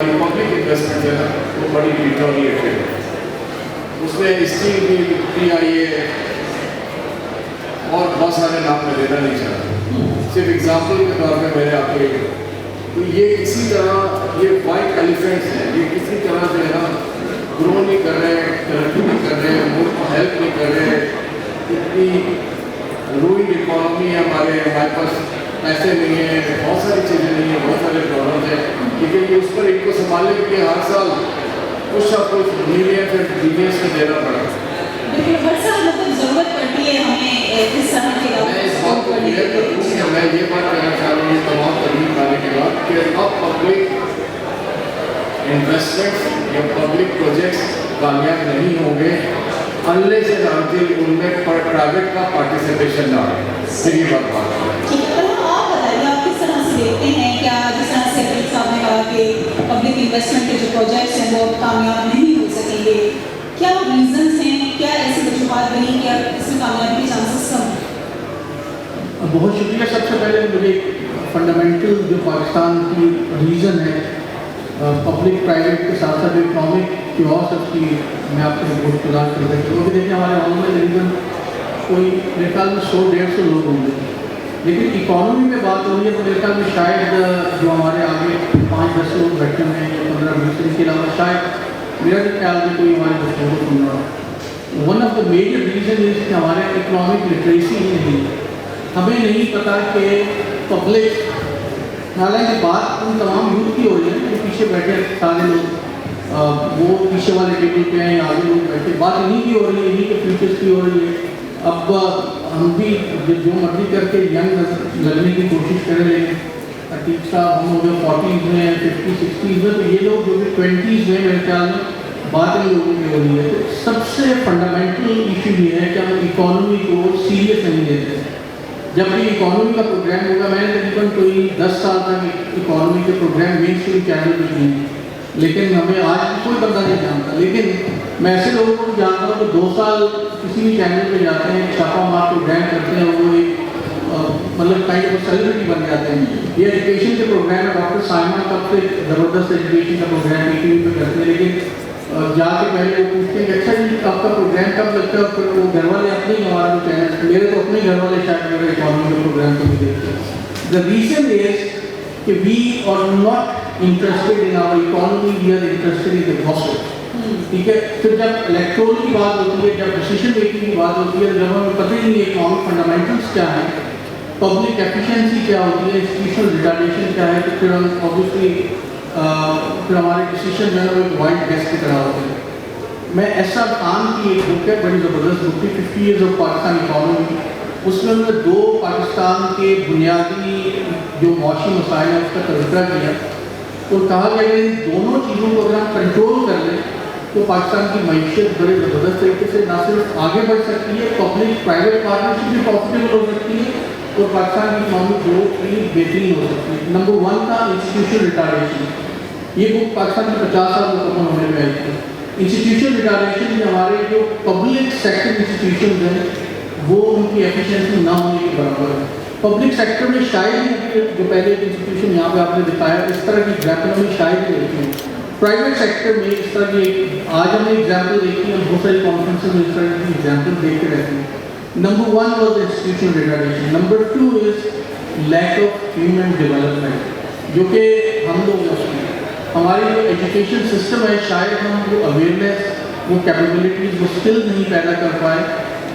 Public investment ہے نا وہ بڑی ڈیٹرینیٹڈ ہے. اس میں اسٹیل بھی پی آئی اے اور بہت سارے نام میں لینا نہیں چاہتا, صرف اگزامپل کے طور پہ میں نے آپ کو یہ کہا. تو یہ کسی طرح یہ وائٹ ایلیفینٹس ہیں, یہ کسی طرح جو ہے نا گرو نہیں کر رہے, ترقی نہیں کر رہے, ملک کو ہیلپ نہیں کر رہے. اتنی روئنگ اکانومی ہے ہمارے پاس پیسے نہیں ہیں, بہت ساری چیزیں نہیں ہیں, بہت سارے پرابلمس ہیں, لیکن اس پر ان کو سنبھالنے کے لیے ہر سال کچھ نہ کچھ ملین پھر بلینس میں دینا پڑا. ہر سال مطلب ضرورت پڑتی ہے ہمیں اس طرح کے. میں اس بات کو کلیئر کر دوں کہ میں یہ بات کہنا چاہ رہا ہوں یہ تمام ترمیم آنے کے بعد کہ اب پبلک انویسٹمنٹ یا پبلک پروجیکٹس کامیاب نہیں ہوں گے انلیس اینڈ انٹل ان میں پرائیویٹ کا پارٹیسپیشن نہ آئے. پھر یہ بات ٹھیک ہے, آپ بتائیے آپ کس طرح سے دیکھتے ہیں, کیا جس طرح سے عبید صاحب نے کہا کہ پبلک انویسٹمنٹ کے جو پروجیکٹس ہیں وہ کامیاب نہیں ہو سکیں گے, کیا ریزنس ہیں, کیا ایسی وجوہات بنی کہ اس میں کامیابی کے چانسز کم ہیں؟ بہت شکریہ. سب سے پہلے مجھے فنڈامنٹل جو پاکستان کی ریزن ہے پبلک پرائیویٹ کے ساتھ ساتھ اکنامک کی اور سب کی میں آپ کو بہت گزار کر سکتی ہوں. کیونکہ دیکھیں ہمارے عوام میں ریزن کوئی میرے خیال میں 100-150 لوگ ہوں گے, لیکن اکانومی میں بات ہو رہی ہے تو میرے خیال میں شاید جو ہمارے آگے 5-10 لوگ بیٹھے ہوئے ہیں یا 15-20 کے علاوہ شاید میرا بھی خیال میں کوئی ہمارے دوستوں کو سن رہا. One of the major reason is کہ ہمارے اکنامک لٹریسی ہی نہیں ہے. ہمیں نہیں پتا کہ پبلک, حالانکہ بات ان تمام یوتھ کی ہو رہی ہے جو پیچھے بیٹھے سارے لوگ وہ پیچھے والے ٹیبل پہ ہیں, آگے لوگ بیٹھے, بات انہیں کی ہو رہی ہے, انہیں کے فیوچرس کی ہو رہی ہے. اب ہم بھی جو مرضی کر کے ینگ لگنے کی کوشش کریں, لیکن عتیق صاحب ہم لوگ 40s میں ہیں, 50-60s میں, تو یہ لوگ جو بھی 20s میں میرے خیال میں بات ان لوگوں کی ہو رہی ہے. تو سب سے فنڈامنٹل ایشو یہ ہے کہ ہم اکانومی کو سیریس نہیں لیتے. جب بھی اکانومی کا پروگرام ہوگا, میں نے تقریباً کوئی 10 سال تک اکانومی کے پروگرام مین اسٹریم چینل پہ دیے ہیں, لیکن ہمیں آج کوئی بندہ نہیں جانتا. لیکن میں ایسے لوگوں کو بھی جانتا ہوں کہ 2 سال کسی بھی چینل پہ جاتے ہیں, چھاپا مار پروگرام کرتے ہیں, وہ ایک مطلب کائنڈ آف سیلیبریٹی بن جاتے ہیں. یہ ایجوکیشن کے پروگرام ہے, ڈاکٹر سائمہ کب سے زبردست ایجوکیشن کا پروگرام ٹی وی پہ کرتے ہیں, لیکن جا کے پہلے وہ پوچھتے ہیں کہ اچھا جی آپ کا پروگرام کب لگتا ہے, اور پھر وہ گھر والے اپنے ہی ہمارا جو چینل, میرے تو اپنے گھر والے شاید میرے اکانومی کا پروگرام کبھی دیکھتے ہیں. دا ریزن از کہ we are not interested in our economy, we are interested in the gossip. ٹھیک ہے, پھر جب الیکٹرول کی بات ہوتی ہے, جب ڈیسیشن میکنگ کی بات ہوتی ہے, جب ہمیں پتہ ہی نہیں ہے اکنامک فنڈامنٹلس کیا ہیں, پبلک ایفیشنسی کیا ہوتی ہے, انسٹیٹیوشنل ریٹارڈیشن کیا ہے, تو پھر ہم اوبیسلی پھر ہمارے ڈیسیشن جو ہے وہ ایک وائلڈ گیس کی طرح ہوتے ہیں. میں ایسا خان کی ایک بک ہے, بڑی زبردست بک ہے, 50 ایئرز آف پاکستان اکانومی. اس میں انہوں نے 2 پاکستان کے بنیادی جو معاشی مسائل ہیں اس کا تذکرہ کیا, اور کہا کہ اگر ان دونوں چیزوں کو اگر ہم کنٹرول کر لیں تو پاکستان کی معیشت بڑے زبردست طریقے سے نہ صرف آگے بڑھ سکتی ہے, پبلک پرائیویٹ پارٹنرشپ بھی پروفیٹیبل ہو سکتی ہے, اور پاکستان کی اکنامک گروتھ بھی بہترین ہو سکتی ہے. نمبر 1 تھا انسٹیٹیوشنل ریٹارڈیشن. یہ بک پاکستان کے 50 سال مکمل ہونے میں آئی تھی. انسٹیٹیوشنل ریٹارڈیشن میں ہمارے جو پبلک سیکٹر انسٹیٹیوشنز ہیں وہ ان کی ایفیشنسی نہ ہونے کے برابر ہے. پبلک سیکٹر میں شاید ہی جو پہلے ایک انسٹیٹیوشن یہاں پہ آپ نے دکھایا, اس طرح کی ایگزامپل ہمیں شاید ہی دیکھی ہے. پرائیویٹ سیکٹر میں اس طرح کی آج ہم نے ایگزامپل دیکھی ہے, بہت ساری کانفرنسز میں اس طرح کی ایگزامپل دیکھتے رہتے ہیں. Number 1 was institutional retardation. Number 2 is lack of human development, جو کہ ہم لوگ ہماری جو ایجوکیشن سسٹم ہے, شاید ہم وہ اویئرنیس, وہ کیپیبلٹیز, وہ اسکل نہیں پیدا کر پائے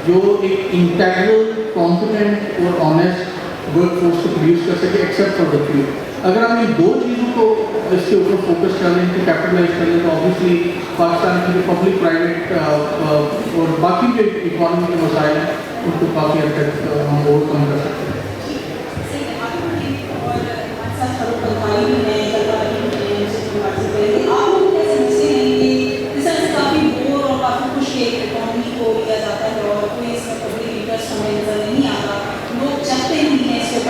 جو ایک انٹیگرل, کمپیٹنٹ اور آنیسٹ ورک فورس کو پروڈیوس کر سکے ایکسیپٹ فار دا فیو. اگر ہم ان 2 چیزوں کو اس کے اوپر فوکس کر لیں, ان کو کیپٹلائز کر لیں, تو آبویسلی پاکستان کی جو پبلک پرائیویٹ اور باقی جو اکانومی کے مسائل ہیں ان کو کافی حد تک ہم اوور کم کر سکتے ہیں.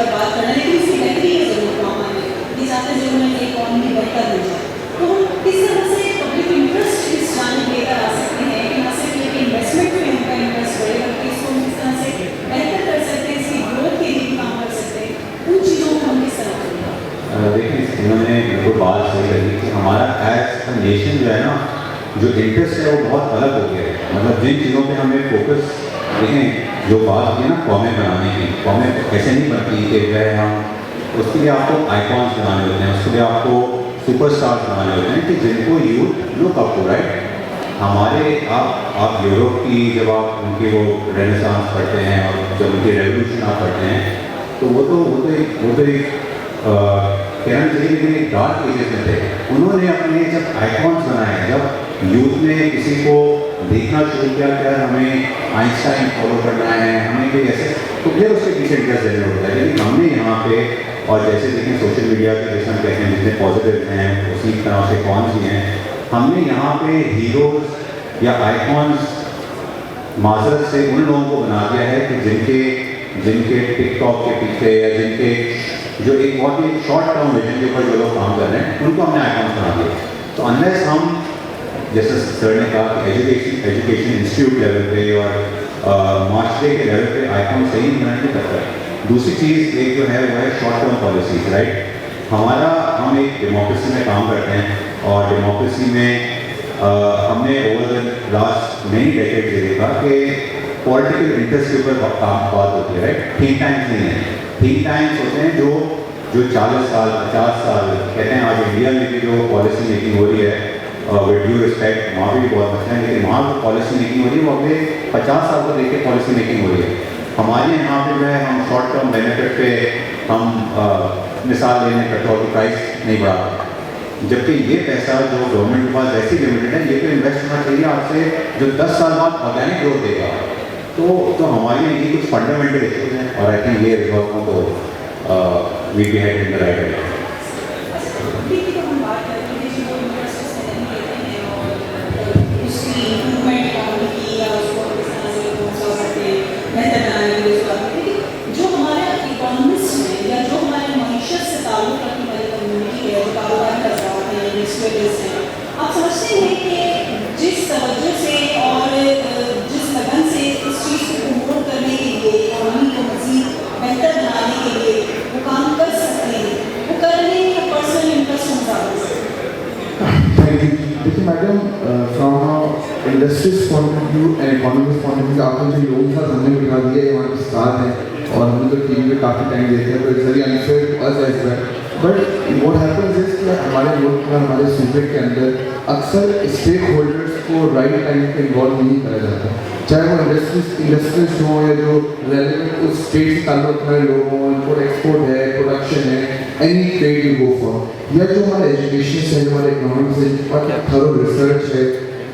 بات کرنا, لیکن اس کی بہتری ہے ضرور معاملے میں یہ چاہتے ہیں ضرور ہے اکانومی بہتر ہو جائے. تو ہم کس طرح سے پبلک انٹرسٹ اس جانب لے کر آ سکتے ہیں کہ نہ صرف یہ کہ انویسٹمنٹ میں ان کا انٹرسٹ بڑھے, بلکہ اس کو ہم کس طرح سے بہتر کر سکتے ہیں, اس کی گروتھ کے لیے ایز اے نیشن جو ہے نا جو انٹرسٹ ہے وہ بہت الگ ہو گیا ہے. مطلب جن چیزوں پہ ہمیں فوکس دیکھیں جو بات کی نا قومیں بنانے کی, قومیں ایسے نہیں بنتی کہ جو ہے ہم اس کے لیے آپ کو آئیکونس بنانے ہوتے ہیں, اس کے لیے آپ کو سپر اسٹارس بنانے ہوتے ہیں کہ جن کو youth look up to, right. ہمارے آپ یورپ کی جب آپ ان کی وہ رینیسانس پڑھتے ہیں اور جب ان کی ریولیوشن آپ پڑھتے ہیں تو وہ تو ایک کہنا چاہیے کہ ایک ڈارک ایجز میں تھے. انہوں نے اپنے جب آئیکونس بنائے, جب یوتھ نے کسی کو دیکھنا شروع کیا کہ ہمیں آئنسٹائن فالو کرنا ہے, ہمیں کوئی ایسے, تو پھر اس کے پیچھے انٹرسٹ لینا ہوتا ہے. لیکن ہم نے یہاں پہ, اور جیسے دیکھیں سوشل میڈیا کے جیسے ہم کہتے ہیں جتنے پازیٹیو ہیں اسی طرح سے کونس بھی ہیں, ہم نے یہاں پہ ہیروز یا آئیکونس معذرت سے ان لوگوں کو بنا دیا ہے کہ جن کے ٹک ٹاک کے پیچھے یا جن کے جو ایک بہت ہی شارٹ ٹرم ویژن کے اوپر جو لوگ کام کر رہے ہیں ان کو ہم نے آئیکونس بنا دیا. تو انلیس ہم جیسے سر نے کہا کہ ایجوکیشن انسٹیٹیوٹ لیول پہ اور معاشرے کے لیول پہ آئیکن صحیح نہیں کرتا ہے. دوسری چیز ایک جو ہے وہ ہے شارٹ ٹرم پالیسیز, رائٹ. ہم ایک ڈیموکریسی میں کام کرتے ہیں اور ڈیموکریسی میں ہم نے over the last many decade یہ دیکھا کہ پولیٹیکل انٹرسٹ کے اوپر بات ہوتی ہے, رائٹ. تھنک ٹینکس نہیں ہیں. تھنک ٹینکس ہوتے ہیں جو 40 سال 50 سال کہتے ہیں. آج انڈیا میں بھی جو پالیسی میکنگ ہو رہی ہے ود ڈیو رسپیکٹ وہاں بھی بہت اچھا ہے, لیکن وہاں جو پالیسی میکنگ ہو رہی ہے وہ اگلے 50 سال کو دیکھ کے پالیسی میکنگ ہو رہی ہے. ہمارے یہاں پہ جو ہے ہم شارٹ ٹرم بینیفٹ پہ ہم مثال لینے پیٹرول کی پرائز نہیں بڑھاتے, جبکہ یہ پیسہ جو گورنمنٹ کے پاس ایسی لمیٹڈ ہے یہ تو انویسٹ ہونا چاہیے آپ سے جو 10 سال بعد آرگینک گروتھ دے گا. تو ہمارے لیے کچھ فنڈامنٹل ایشوز ہیں اور آئی تھنک یہ ریزالو ہوں تو we be head in the right direction. جو ہمارے اکانومسٹ ہیں یا جو ہمارے معیشت سے تعلق رکھنے والی کمیونٹی ہے, جو کاروبار کر رہے ہیں, انویسٹرز ہیں, آپ سمجھتے ہیں کہ جس توجہ سے اور جس لگن سے اس چیز کو پروموٹ کرنے کے لیے, اکانومی کو مزید بہتر بنانے کے لیے وہ کام کر سکتے ہیں, وہ کر رہے ہیں یا پرسنل انٹرسٹ ہوتا ہے؟ دیکھیے madam, from industries point of view and economics point of view آپ نے جو لوگوں کے ساتھ ہم نے بٹھا دیا ہے ہمارے اسٹار ہیں اور ہم نے تو ٹی وی پہ کافی ٹائم دیتے ہیں, تو اٹس ویری انفیئر اس as well. But what happens is کہ ہمارے ملک میں ہمارے صوبے کے اندر اکثر اسٹیک ہولڈرس کو رائٹ ٹائم پہ انوالو نہیں کرا جاتا, چاہے وہ انڈسٹریز ہوں یا جو ریلیونٹ اس اسٹیٹ سے تعلق رکھنے والے لوگ ہوں, امپورٹ ایکسپورٹ ہے, پروڈکشن ہے, any trade you go for, یا جو ہمارے ایجوکیشن ہے, جو ہمارے اکنامکس ہے, جن پر تھرو ریسرچ ہے,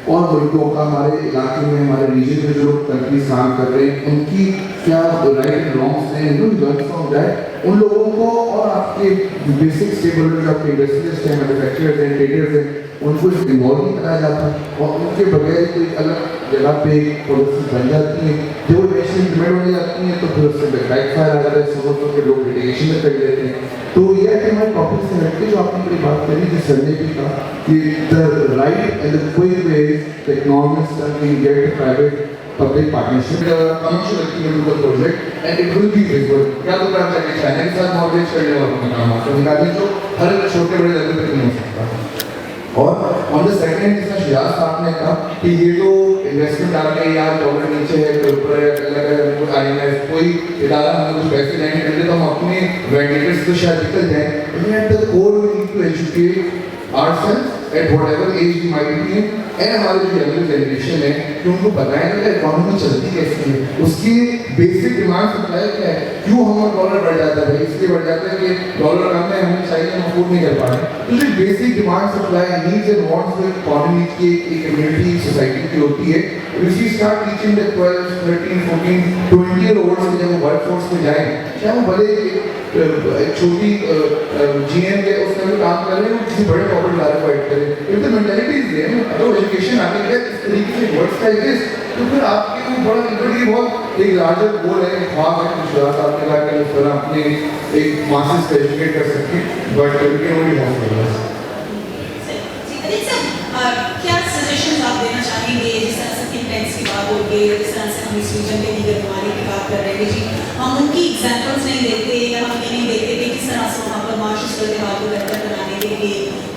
اور ملکوں کا ہمارے علاقے میں ہمارے ریجن میں جو لوگ کنٹریز کام کر رہے ہیں ان کی کیا رائٹ اینڈ رانگس ہیں, لرن فرام دیٹ. ان لوگوں کو اور آپ کے بیسک اسٹیک ہولڈرز, آپ کے انڈسٹریلسٹ ہیں, مینوفیکچررز ہیں, ٹریڈرز ہیں, ان کو انوالو نہیں کرایا جاتا اور ان کے بغیر کوئی الگ جگہ پہ پالیسی بن جاتی ہیں, جو نیشنل امپلیمنٹ ہو جاتی ہیں تو پھر اس سے بیک فائر آ جاتا ہے, سمجھو کہ لوگ لٹیگیشن میں کر لیتے ہیں. تو یہ ہے کہ ہمارے ٹاپک سے ہٹ کے جو آپ نے بڑی بات کری جس سر نے بھی کہا کہ the right and the quick ways the economics can get private public partnership, commercial activity کا project and it will be visible. کیا تو کرنا چاہیے چائنا کے ساتھ مارکیٹ کرنے والا کام آتا ہے نکالنے جو ہر چھوٹے بڑے لیول پہ نہیں ہو سکتا. اور آن دا سیکنڈ جس میں شیاز صاحب نے کہا کہ یہ تو انویسٹمنٹ آ کے یا ڈالر نیچے ہے تو اوپر آئی ایم ایف کوئی ادارہ ہمیں کچھ پیسے لینے کے لیے تو ہم اپنے وینڈیٹرس کو شاید نکل جائیں, لیکن at the core we need to educate ourselves at whatever age we might be in, and ہماری جو یگر جنریشن ہے کہ ان کو بتائیں کہ اکانومی چلتی کیسی ہے, اس کی بیسک ڈیمانڈ سپلائی کیا ہے, کیوں ہمارا ڈالر بڑھ جاتا ہے, اس لیے بڑھ جاتا ہے کہ ڈالر کم ہے, ہمیں چاہیے ہم افورڈ نہیں کر پا رہے. تو جو basic demand supply needs and wants جو اکانومی کی ایک کمیونٹی سوسائٹی کی ہوتی ہے, if we start teaching the 12, 13, 14, 20 year olds جب وہ ورک فورس میں جائیں, چاہے وہ بڑے ایک چھوٹی جی ایم کے اس میں بھی کام کر رہے ہیں, کسی بڑے کارپوریٹ ادارے کو ایڈ کریں, if the mentality is there, اگر ایجوکیشن آگے گیا اس طریقے سے ورڈس کا ایگزسٹ, تو پھر آپ کے کوئی بڑا انٹرڈی بہت ایک لارجر گول ہے, ایک خواب ہے کہ شہزاد صاحب نے کہا کہ اس طرح اپنے ایک ماسز کو ایجوکیٹ کر سکیں, but we can only hope for this. کیا سجیشنز آپ دینا چاہیں گے جس طرح سے تھنک ٹینکس کی بات ہوگی, جس طرح سے ہم اس ریجن کے دیگر ممالک کی بات کر رہے ہیں, جی ہم ان کی ایگزامپلس نہیں دیتے یا ہم یہ نہیں دیتے کہ کس طرح سے وہاں پر معاشی صورتحال کو بہتر بنانے کے لیے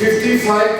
55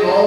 9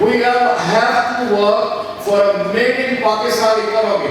We have to work for a made in Pakistan economy।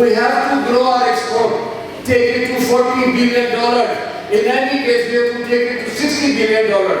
We have to grow our export, take it to 40 billion dollar. In any case, we have to take it to 60 billion dollar.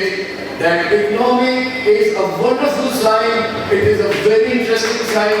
is that economic is a wonderful sign, it is a very interesting sign।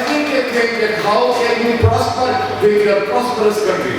everything think that how can you prosper with a prosperous country।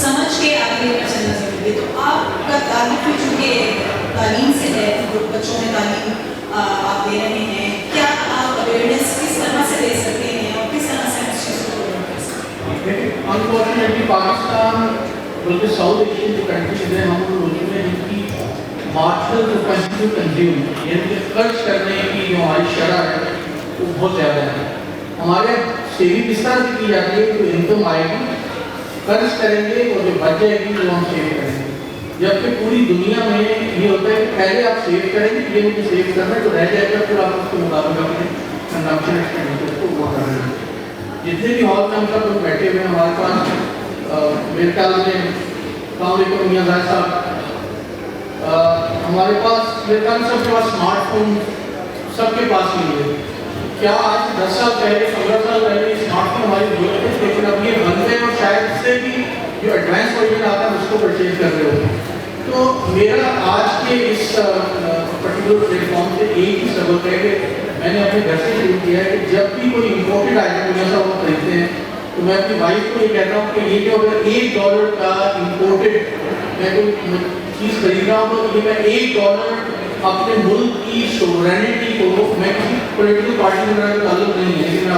سمجھ کے آگے لے کر چلنا ضروری ہے. تو آپ کا تعلق بھی چونکہ تعلیم سے ہے, بچوں میں تعلیم آپ دے رہے ہیں, کیا آپ اویئرنیس کس طرح سے دے سکتے ہیں اور کس طرح سے اس چیز کو کر سکتے ہیں؟ انفارچونیٹلی پاکستان بلکہ ساؤتھ ایشین جو کنٹریز ہیں ہم ان ملک میں جن کی مارشل جو کنزیوم یعنی کہ خرچ کرنے کی جو ہماری شرح ہے وہ بہت زیادہ ہے. ہمارے سیونگ اس طرح سے کی جاتی ہے کہ جو انکم آئے گی خرچ کریں گے اور جو بچ جائے گی وہ ہم سیو کریں گے, جبکہ پوری دنیا میں یہ ہوتا ہے کہ پہلے آپ سیو کریں گے, یہ مجھے سیو کرنا ہے تو رہ جائے گا, پھر آپ اس کے مطابق اپنے کنزمپشن ایکسپینڈیچر کو وہ کر رہے ہیں. جتنے بھی ہال میں ہم سب لوگ بیٹھے ہوئے ہیں ہمارے پاس میرے خیال میں السلام علیکم میاں زاہد صاحب, ہمارے پاس میرے خیال سب کے پاس اسمارٹ فون سب کے پاس ہی ہے. کیا آج 10 سال پہلے 15 سال پہلے اسمارٹ فون ہماری ضرورت ہے, لیکن اب یہ بنتے ہیں اور شاید اس سے بھی جو ایڈوانس ورژن آتا ہے اس کو پرچیز کر رہے ہوتے ہیں. تو میرا آج کے اس پرٹیکولر پلیٹ فارم سے ایک ہی سبق ہے کہ میں نے اپنے گھر سے شروع کیا ہے کہ جب بھی کوئی امپورٹڈ آئٹم جیسا وہ خریدتے ہیں تو میں اپنی وائف کو یہ کہتا ہوں کہ یہ جو اگر $1 کا امپورٹڈ میں کوئی چیز خرید رہا ہوں تو یہ میں $1 اپنے ملک کی سوورینٹی کو, میں کسی پولیٹیکل پارٹی سے میرا تعلق نہیں ہے, لیکن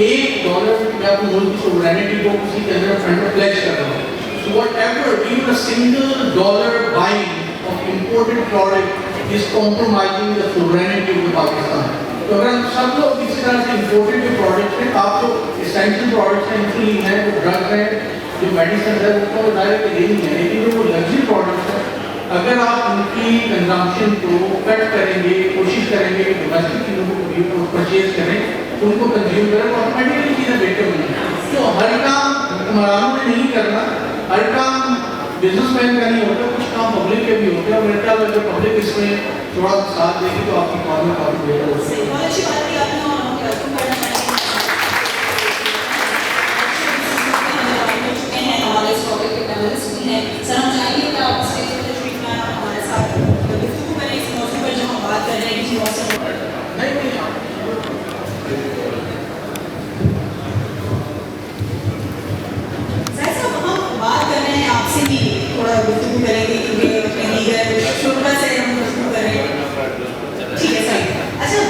$1 میں اپنے ملک کی سوورینٹی کو کسی کے اندر فنڈ میں پلیج کر رہا ہوں. So whatever, even a single dollar buying of imported product is compromising the sovereignty of Pakistan. تو اگر ہم سب لوگ اسی طرح سے امپورٹڈ جو پروڈکٹس ہیں, آپ جو اسینشیل پروڈکٹس ہیں انسولین ہے, وہ ڈرگ ہے, جو میڈیسن ہے, اس کو ڈائریکٹ نہیں ہے, لیکن جو وہ لگژری پروڈکٹس ہیں اگر آپ ان کی کنزمپشن کو کٹ کریں گے, کوشش کریں گے کہ ڈومیسٹک چیزوں کو پرچیز کریں, ان کو کنزیوم کریں, تو آٹومیٹکلی چیزیں بہتر ہوں گی. تو ہر کام حکمرانوں نے نہیں کرنا, ہر کام بزنس مین کا نہیں ہوتا, کچھ کام پبلک کے بھی ہوتے ہیں, اور میرے خیال میں اگر پبلک اس میں تھوڑا ساتھ دے گی تو آپ کی کام میں کافی بہتر ہوگی. بہت اچھی بات ہے, آپ نے ہمارے اس ٹاپک کے پینلسٹ بھی ہیں. سر ہم چاہیں گے کہ آپ اسٹیج پر تشریف لائیں, ہمارے ساتھ گفتگو کریں اس موضوع پر جو ہم بات کر رہے ہیں, کسی موسم پر. زاہد صاحب, ہم بات کر رہے ہیں آپ سے بھی تھوڑا گفتگو کریں گے کیونکہ کہیں گئے شروع سے ہم گفتگو کر رہے ہیں. ٹھیک ہے سر. اچھا,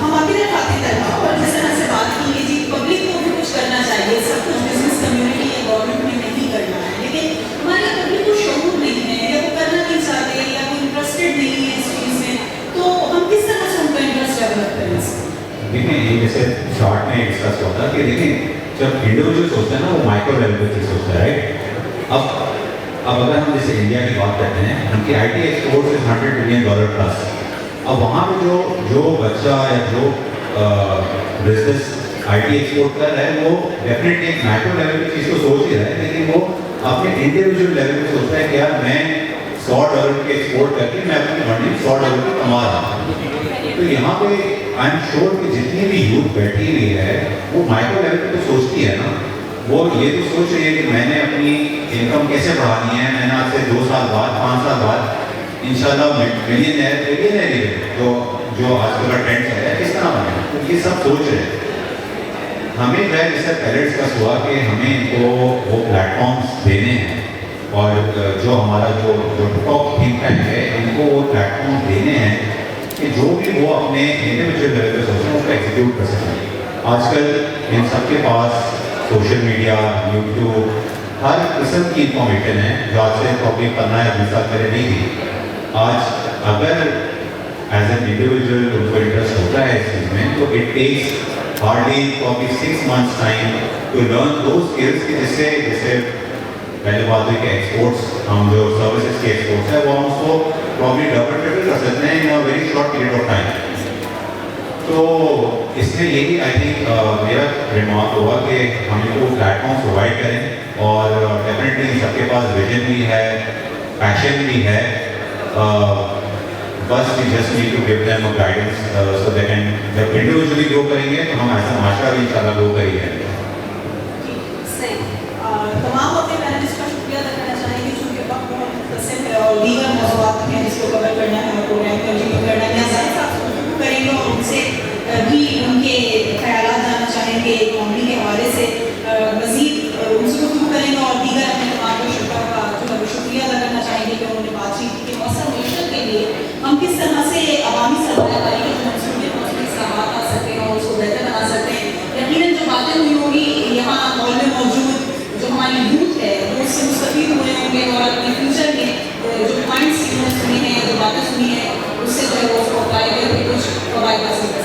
ہم آپ کی طرف آتے ہیں اور جس طرح سے بات کی کہ جی پبلک کو بھی کچھ کرنا چاہیے, سب کچھ بزنس کمیونٹی یا گورنمنٹ نے نہیں کرنا ہے, لیکن ہماری پبلک کو شعور نہیں ہے یا وہ کرنا نہیں چاہتے یا وہ انٹرسٹڈ نہیں ہے اس چیز میں, تو ہم کس طرح سے ان کا انٹرسٹ ڈیولپ کریں اس میں؟ دیکھیں, یہ جیسے شارٹ میں ڈسکس ہوتا ہے کہ دیکھیں جب انڈیویجول سوچتے ہیں نا وہ مائکرو لیول پہ چیز سوچتا ہے, رائٹ. اب اگر ہم جیسے انڈیا کی بات کرتے ہیں, ان کی آئی ٹی ایکسپورٹ سے $100 بلین پلس. اب وہاں پہ جو بچہ یا جو بزنس آئی ٹی ایکسپورٹ کر رہا ہے وہ ڈیفینیٹلی ایک مائکرو لیول کی چیز کو سوچ ہی رہا ہے, لیکن وہ اپنے انڈیویجول لیول پہ سوچتا ہے کہ یار میں $100 کی ایکسپورٹ کر کے میں اپنی ارننگ $100 کی کما رہا ہوں. تو یہاں پہ آئی ایم شیور کہ جتنی بھی یوتھ بیٹھی ہوئی ہے وہ مائکرو لیول پہ تو سوچتی ہے نا, وہ یہ تو سوچ رہی ہے کہ میں نے اپنی انکم کیسے بڑھانی ہے, میں نے آج سے 2 سال بعد 5 سال بعد انشاءاللہ ملینئر جو آج کل کا ٹرینڈ ہے کس طرح بنے, تو یہ سب سوچ رہے ہیں. ہمیں جو ہے جیسے پہلے ڈسکس ہوا کہ ہمیں ان کو وہ پلیٹ فارمس دینے ہیں, اور جو ہمارا جو ٹاپ تھنک ٹینک ہے ان کو وہ پلیٹ فارم دینے ہیں کہ جو بھی وہ اپنے انڈیویجول لیول پہ سوچیں اس کو ایگزیکیوٹ کر سکیں. آج کل ان سب کے پاس سوشل میڈیا, یوٹیوب, ہر قسم کی انفارمیشن ہے جو آج سے پرابلی 15 یا 20 سال پہلے نہیں تھی. آج اگر ایز این انڈیویجول ان کو انٹرسٹ ہوتا ہے اس چیز میں تو it takes hardly probably 6 months time to learn those skills کہ جیسے پہلے بات ہوئی کہ ایکسپورٹس, ہم جو سروسز کے ایکسپورٹس ہیں وہ ہم اس کو پرابلی ڈبل ٹرپل کر سکتے ہیں in a very short period of time. تو اس میں یہی آئی تھنک میرا ریمارک ہوگا کہ ہم ان کو پلیٹ فارم پرووائڈ کریں, اور ڈیفینیٹلی سب کے پاس ویژن بھی ہے, پیشن بھی ہے, بس we just need to give them guidance so they can, جب انڈیویجولی گرو کریں گے تو ہم ایسا معاشرہ بھی انشاءاللہ گرو کریں گے. تمام اپنے پینلسٹ کا شکریہ ادا کرنا چاہیں گے چونکہ وقت بہت مختصر ہے اور دیگر موضوعات ہیں جس کو کور کرنا ہے اور پروگرام کنٹینیو کرنا ہے. زاہد صاحب سے گفتگو کریں گے اور ان سے باتیں سنی ہیں اس سے جو ہے وہ اس کو اپلائی کر کے کچھ فوائد حاصل کر